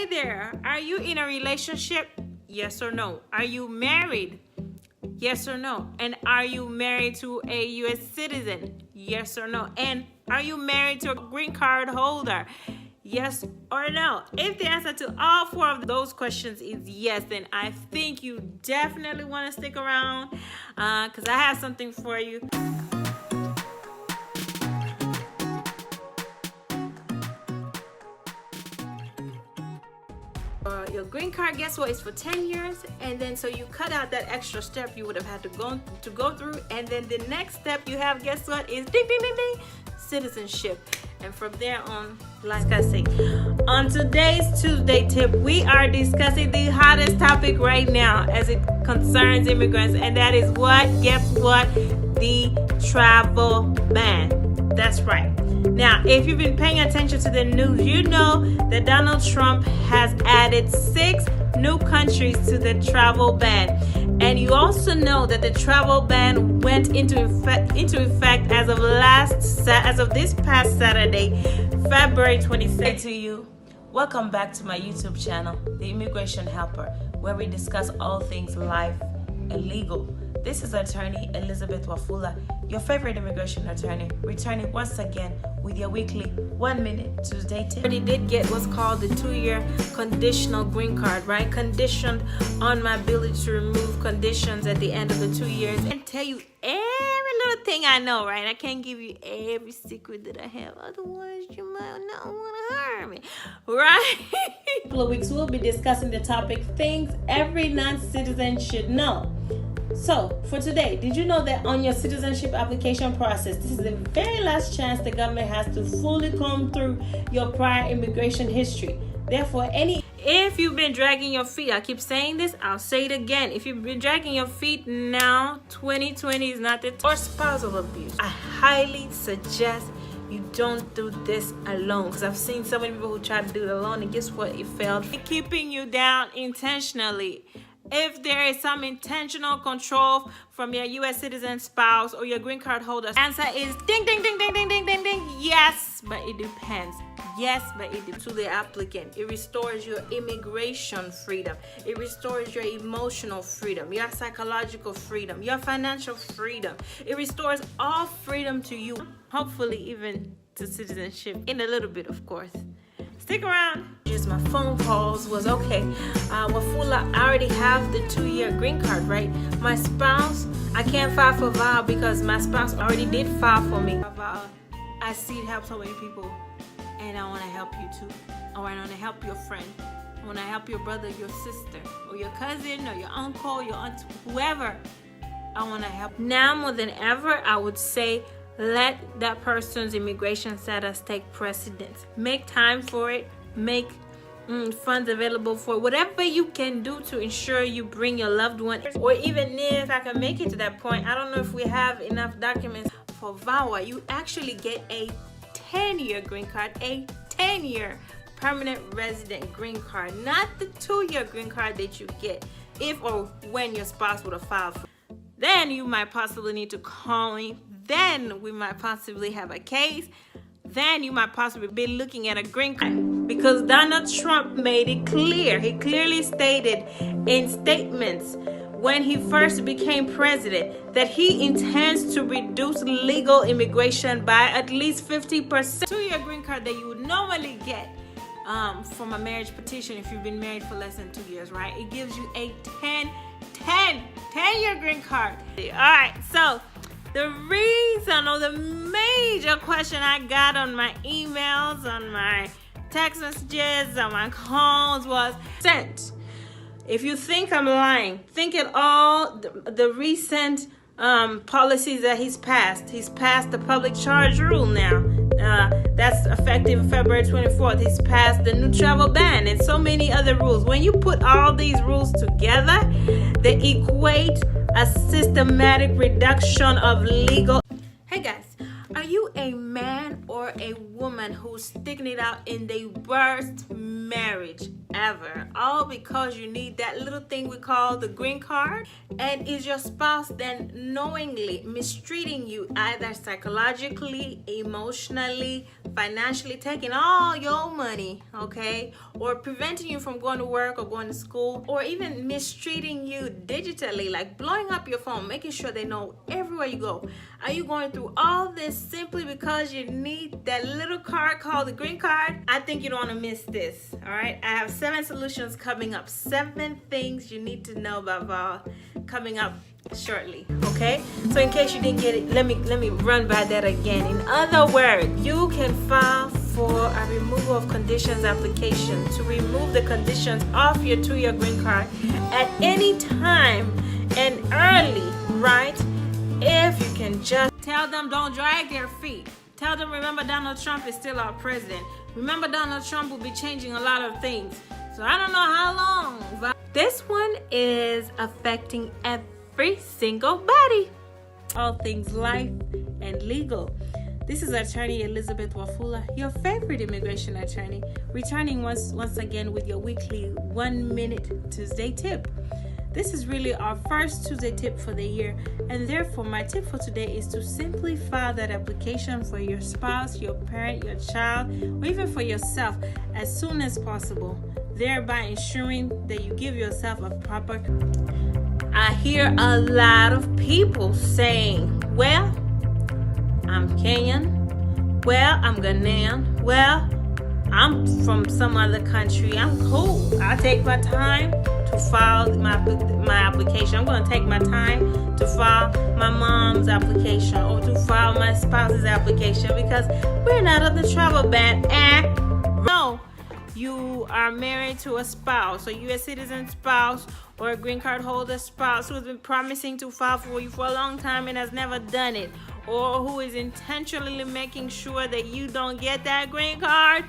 Hey there, are you in a relationship? Yes or no? Are you married? Yes or no? And are you married to a U.S. citizen? Yes or no? And are you married to a green card holder? Yes or no? If the answer to all four of those questions is yes, then I think you definitely want to stick around because I have something for you. Your green card, guess what, is for 10 years, and then so you cut out that extra step you would have had to go through, and then the next step you have, guess what, is ding ding ding ding, citizenship. And from there on, like I say, on today's Tuesday tip, we are discussing the hottest topic right now as it concerns immigrants, and that is what? Guess what? The travel ban. That's right. Now, if you've been paying attention to the news, you know that Donald Trump has added 6 new countries to the travel ban. And you also know that the travel ban went into effect as of this past Saturday, February 26th. To you, welcome back to my YouTube channel, The Immigration Helper, where we discuss all things life and legal. This is attorney Elizabeth Wafula, your favorite immigration attorney, returning once again with your weekly 1-minute Tuesday tip. I already did get what's called the 2-year conditional green card, right? Conditioned on my ability to remove conditions at the end of the 2 years and tell you every little thing I know, right? I can't give you every secret that I have, otherwise you might not want to hire me, right? In a couple of weeks, we'll be discussing the topic, things every non-citizen should know. So, for today, did you know that on your citizenship application process, this is the very last chance the government has to fully comb through your prior immigration history? Therefore, if you've been dragging your feet, I keep saying this, I'll say it again. If you've been dragging your feet now, 2020 is not the time. Or spousal abuse, I highly suggest you don't do this alone, because I've seen so many people who try to do it alone, and guess what? It failed. Keeping you down intentionally. If there is some intentional control from your U.S. citizen spouse or your green card holder, answer is ding, ding, ding, ding, ding, ding, ding, ding. Yes, but it depends. Yes, but it depends to the applicant. It restores your immigration freedom. It restores your emotional freedom, your psychological freedom, your financial freedom. It restores all freedom to you, hopefully even to citizenship, in a little bit, of course. Stick around. Just my phone calls was okay. Wafula, I already have the 2-year green card, right? My spouse, I can't file for VAL because my spouse already did file for me. I see it helps so many people, and I want to help you too. Or I want to help your friend. I want to help your brother, your sister, or your cousin, or your uncle, your aunt, whoever. I want to help. Now more than ever, I would say, let that person's immigration status take precedence. Make time for it. Make funds available for it. Whatever you can do to ensure you bring your loved one. Or even if I can make it to that point, I don't know if we have enough documents for VAWA. You actually get a 10-year green card, a 10-year permanent resident green card, not the 2-year green card that you get if or when your spouse would have filed for. Then you might possibly need to call me. Then we might possibly have a case. Then you might possibly be looking at a green card. Because Donald Trump made it clear. He clearly stated in statements when he first became president that he intends to reduce legal immigration by at least 50%. 2-year green card that you would normally get from a marriage petition if you've been married for less than 2 years, right? It gives you a 10-year green card. All right, so the reason or the major question I got on my emails, on my text messages, on my calls was sent. If you think I'm lying, think at all the recent policies that he's passed. He's passed the public charge rule now. That's effective February 24th. He's passed the new travel ban and so many other rules. When you put all these rules together, they equate a systematic reduction of legal. Hey guys, are you a man or a woman who's sticking it out in their worst marriage ever? all because you need that little thing we call the green card. And is your spouse then knowingly mistreating you, either psychologically, emotionally, financially, taking all your money, okay, or preventing you from going to work or going to school, or even mistreating you digitally, like blowing up your phone, making sure they know everywhere you go? Are you going through all this simply because you need that little card called the green card? I think you don't want to miss this. All right, I have 7 solutions coming up, 7 things you need to know about Val coming up shortly. Okay, so in case you didn't get it, let me run by that again. In other words, you can file for a removal of conditions application to remove the conditions off your 2-year green card at any time and early, right? If you can just tell them, don't drag their feet. Tell them, remember, Donald Trump is still our president. Remember, Donald Trump will be changing a lot of things. So I don't know how long. This one is affecting every single body. All things life and legal. This is attorney Elizabeth Wafula, your favorite immigration attorney, returning once again with your weekly 1-minute Tuesday tip. This is really our first Tuesday tip for the year, and therefore my tip for today is to simply file that application for your spouse, your parent, your child, or even for yourself as soon as possible, thereby ensuring that you give yourself a proper. I hear a lot of people saying, well, I'm Kenyan, well, I'm Ghanaian, well, I'm from some other country, I'm cool, I'll take my time to file my application. I'm going to take my time to file my mom's application or to file my spouse's application because we're not on the travel ban act. No, you are married to a spouse, a U.S. citizen spouse or a green card holder spouse who has been promising to file for you for a long time and has never done it, or who is intentionally making sure that you don't get that green card.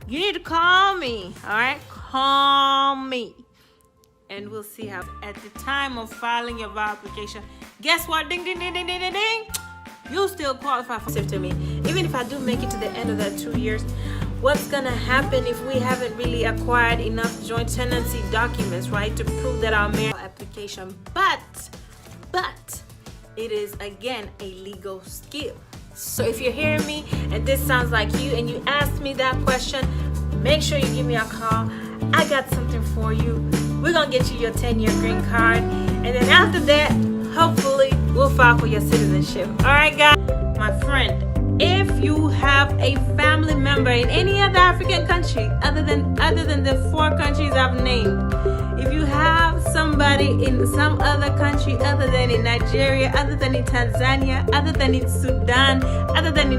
You need to call me, all right? Call me. And we'll see how at the time of filing your VAW application, guess what? Ding, ding, ding, ding, ding, ding, ding. You still qualify for to me. Even if I do make it to the end of that 2 years, what's gonna happen if we haven't really acquired enough joint tenancy documents, right, to prove that our marriage application? But it is again a legal skill. So if you're hearing me and this sounds like you and you asked me that question, make sure you give me a call. I got something for you. We're gonna get you your 10-year green card, and then after that, hopefully we'll file for your citizenship. All right, guys. My friend, if you have a family member in any other African country other than the 4 countries I've named, if you have somebody in some other country other than in Nigeria, other than in Tanzania, other than in Sudan, other than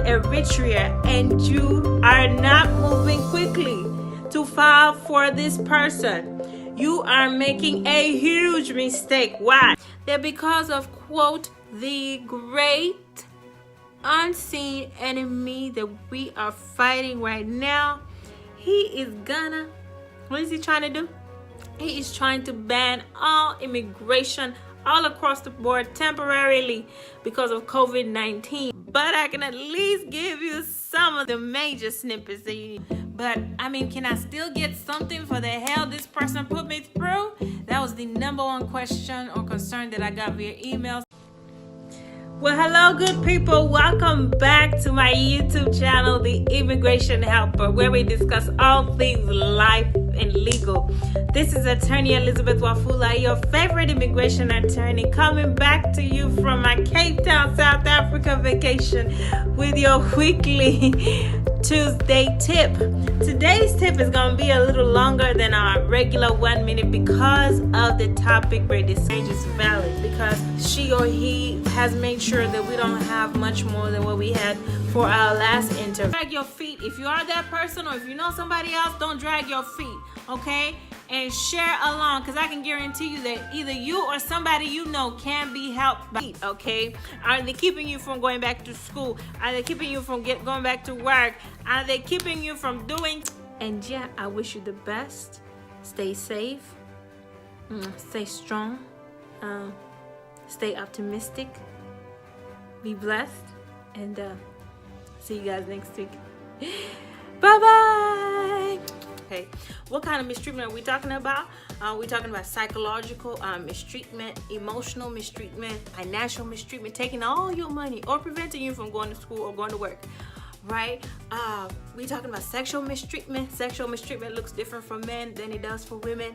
Eritrea, and you are not moving quickly to file for this person, you are making a huge mistake. Why? That because of, quote, the great unseen enemy that we are fighting right now, he is gonna, what is he trying to do? He is trying to ban all immigration all across the board temporarily because of COVID-19. But I can at least give you some of the major snippets that you need. But I mean, can I still get something for the hell this person put me through? That was the #1 question or concern that I got via email. Well, hello, good people. Welcome back to my YouTube channel, The Immigration Helper, where we discuss all things life and legal. This is attorney Elizabeth Wafula, your favorite immigration attorney, coming back to you from my Cape Town, South Africa vacation with your weekly Tuesday tip. Today's tip is going to be a little longer than our regular 1 minute because of the topic where this change is valid, because she or he has made sure that we don't have much more than what we had for our last interview. Drag your feet. If you are that person or if you know somebody else, don't drag your feet, okay? And share along, because I can guarantee you that either you or somebody you know can be helped by it, okay? Are they keeping you from going back to school? Are they keeping you from going back to work? Are they keeping you from doing? And yeah, I wish you the best. Stay safe. Stay strong. Stay optimistic. Be blessed. And see you guys next week. Bye-bye. okay? What kind of mistreatment are we talking about? We're talking about psychological mistreatment, emotional mistreatment, financial mistreatment, taking all your money or preventing you from going to school or going to work, right? We're talking about sexual mistreatment. Sexual mistreatment looks different for men than it does for women.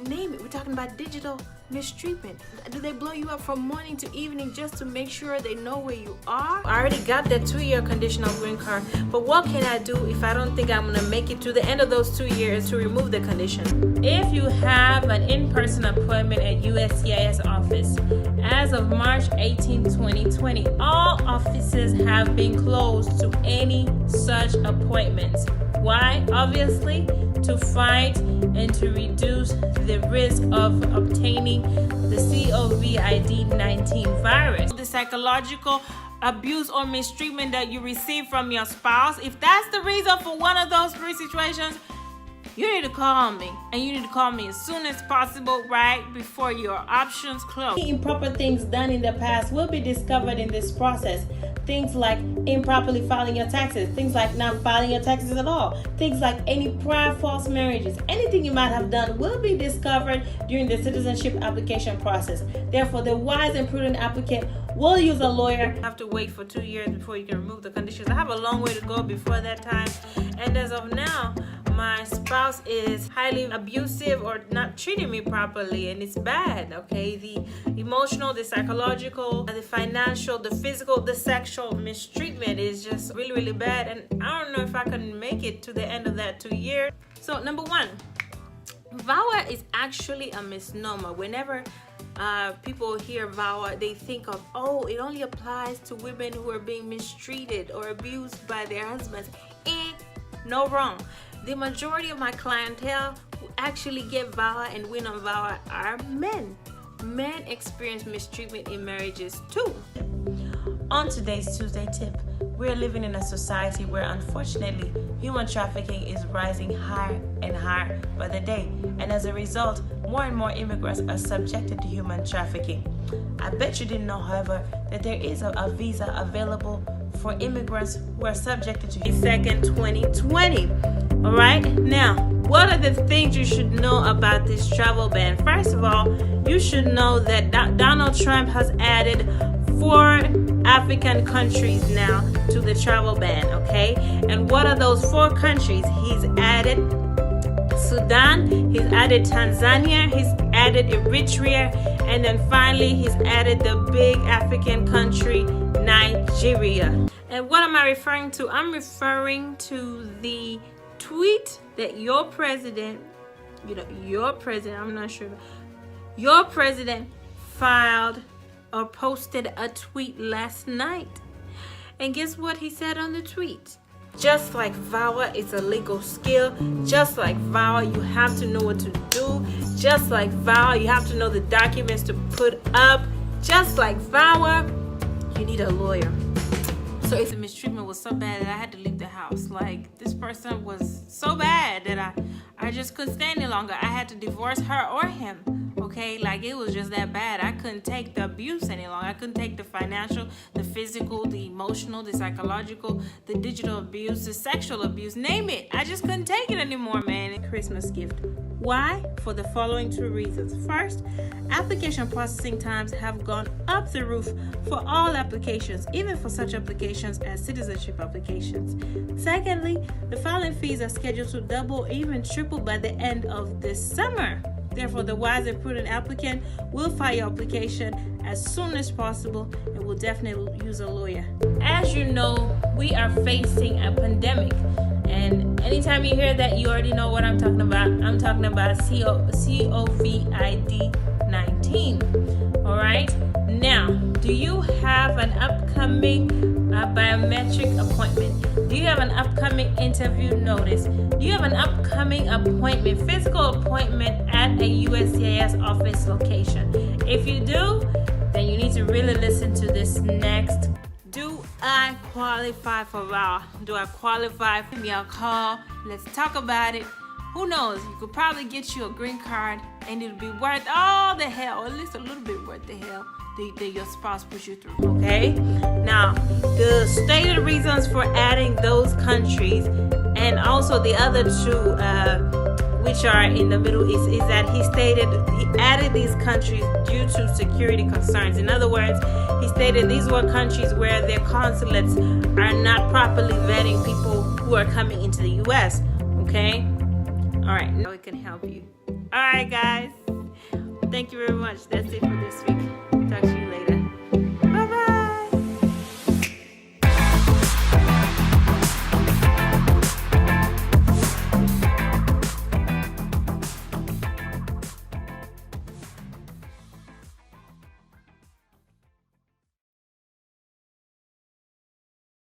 Name it. We're talking about digital mistreatment. Do they blow you up from morning to evening just to make sure they know where you are? I already got that 2-year conditional green card, but what can I do if I don't think I'm gonna make it to the end of those 2 years to remove the condition? If you have an in-person appointment at USCIS office, as of March 18, 2020, all offices have been closed to any such appointments. Why? Obviously, to fight and to reduce the risk of obtaining the COVID-19 virus. The psychological abuse or mistreatment that you receive from your spouse, if that's the reason for one of those 3 situations, you need to call me, and you need to call me as soon as possible, right before your options close. Improper things done in the past will be discovered in this process. Things like improperly filing your taxes, things like not filing your taxes at all, things like any prior false marriages, anything you might have done will be discovered during the citizenship application process. Therefore, the wise and prudent applicant will use a lawyer. You have to wait for 2 years before you can remove the conditions. I have a long way to go before that time, and as of now, my spouse is highly abusive or not treating me properly, and it's bad, okay? The emotional, the psychological, the financial, the physical, the sexual mistreatment is just really, really bad, and I don't know if I can make it to the end of that 2 years. So number 1, VAWA is actually a misnomer. Whenever people hear VAWA, they think of, oh, it only applies to women who are being mistreated or abused by their husbands. No, wrong. The majority of my clientele who actually get VAWA and win on VAWA are men. Men experience mistreatment in marriages too. On today's Tuesday tip, we're living in a society where unfortunately human trafficking is rising higher and higher by the day, and as a result, more and more immigrants are subjected to human trafficking. I bet you didn't know, however, that there is a visa available for immigrants who are subjected to 2nd, 2020. All right, now what are the things you should know about this travel ban? First of all, you should know that Donald Trump has added 4 African countries now to the travel ban, okay? And what are those 4 countries? He's added Sudan, he's added Tanzania, he's added Eritrea, and then finally he's added the big African country, Nigeria. And what am I referring to? I'm referring to the tweet that your president, I'm not sure, your president filed or posted a tweet last night. And guess what he said on the tweet? Just like VAWA is a legal skill, just like VAWA you have to know what to do, just like VAWA you have to know the documents to put up, just like VAWA you need a lawyer. So if the mistreatment was so bad that I had to leave the house, like this person was so bad that I just couldn't stay any longer. I had to divorce her or him, okay? Like it was just that bad. I couldn't take the abuse any longer. I couldn't take the financial, the physical, the emotional, the psychological, the digital abuse, the sexual abuse, name it. I just couldn't take it anymore, man. Christmas gift. Why? For the following 2 reasons. First, application processing times have gone up the roof for all applications, even for such applications as citizenship applications. Secondly, the filing fees are scheduled to double, even triple by the end of this summer. Therefore, the wise and prudent applicant will file your application as soon as possible and will definitely use a lawyer. As you know, we are facing a pandemic. And anytime you hear that, you already know what I'm talking about. I'm talking about COVID-19. All right. Now, do you have an upcoming biometric appointment? Do you have an upcoming interview notice? Do you have an upcoming appointment, physical appointment at a USCIS office location? If you do, then you need to really listen to this next. Do I qualify for VAWA? Do I qualify? Give me a call. Let's talk about it. Who knows? You could probably get you a green card and it'll be worth all the hell, or at least a little bit worth the hell that your spouse puts you through, okay? Now, the stated reasons for adding those countries And also the other two, which are in the Middle East, is that he added these countries due to security concerns. In other words, he stated these were countries where their consulates are not properly vetting people who are coming into the U.S. Okay? All right, now it can help you. All right, guys. Thank you very much. That's it for this week.